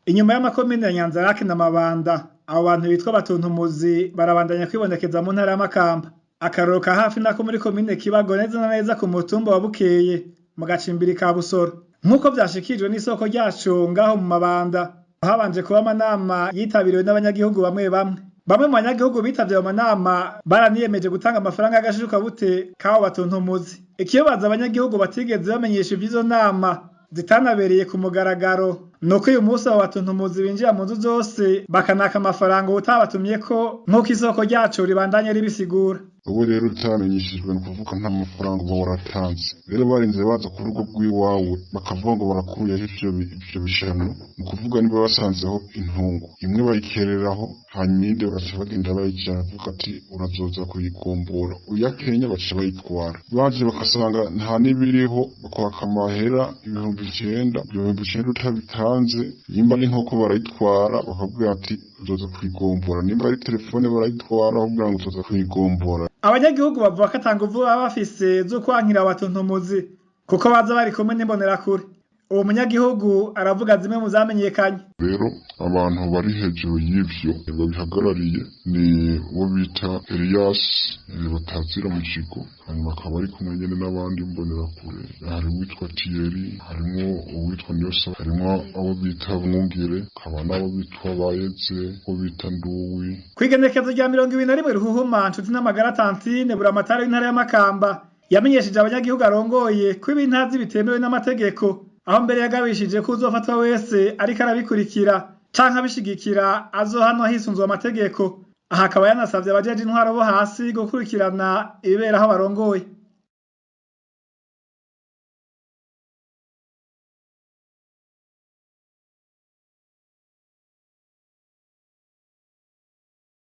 Inyuma y'amakomine ya Nyanzarake na Mabanda, abo bantu bitwa Batuntumuzi barabandanya kwibonekeza mu ntara ya Makamba. Akarorero ka hafi nako muri komine Kibago neza na neza ku mutumba wa Bukeye mu gacimbiri ka Busoro. Nk'uko vyashikirijwe n'isoko ryaco ngaho mu Mabanda, habanje kuba amanama yitabiriwe n'abanyagihugu bamwe bamwe. Bamwe mu banyagihugu bitavye ayo manama baraniyemeje gutanga amafaranga y'agashirukabute k'abo Batuntumuzi. Ikibabaza abanyagihugu batigeze bamenyesha ivy'izo nama zitanabereye ku mugaragaro nuko uyu munsi abo Batuntumuzi binjira mu nzu zose bakanaka amafaranga utabatumyeko nk'uko isoko ryaco ribandanye ribisigura. Ubu rero utamenyeshejwe ni ukuvuga nta mafaranga uba waratanze. Rero barinze baza ku rugo rw'iwawe bakavuga ngo barakuyeho ivyo bishano, ni ukuvuga niba basanzeho intungu imwe bayikereraho hanyuma iyindi bagaca bagenda bayijana bavuga ati urazoza kuyigombora, uyakenya baca bayitwara. Baje bagasanga nta n'ibiriho bakwaka amahera 9,000 utabitanze, nimba ari inkoko barayitwara bakabwira ati uzoza kuyigombora, nimba ari telefone barayitwara bakubwira ngo uzoza kuyigombora. Abanyagihugu bavuga ko ata nguvu baba bafise zo kwankira Abatunthumuzi kuko baza bari kumwe n'imbonerakure. Uwo munyagihugu aravuga zimwe mu zamenyekanye. Rero abantu bari hejuru y'ivyo babihagarariye ni uwo bita Elias batazira mu kigo, hanyuma akaba ari kumwe nyene n'abandi mbonerakure. Hari uwitwa Thierry, harimo uwitwa Nyosa, harimo abo bita Mwungere, hakaba n'abo bitwa Bayeze, abo bita Nduwi. Kw'igenekezo rya 21 Ruhuhuma Nshuti n'amagara Tantine Buramatari w'intara ya Makamba yamenyesheje abanyagihugu arongoye ko ibintazi bitemewe n'amategeko, aho mbere yagabishije ko uzofatwa wese ariko arabikurikira canke abishigikira azohanwa hisunzwe amategeko. Aha akaba yanasavye abajeje intwaro bo hasi gukurikirana ibibera aho barongoye.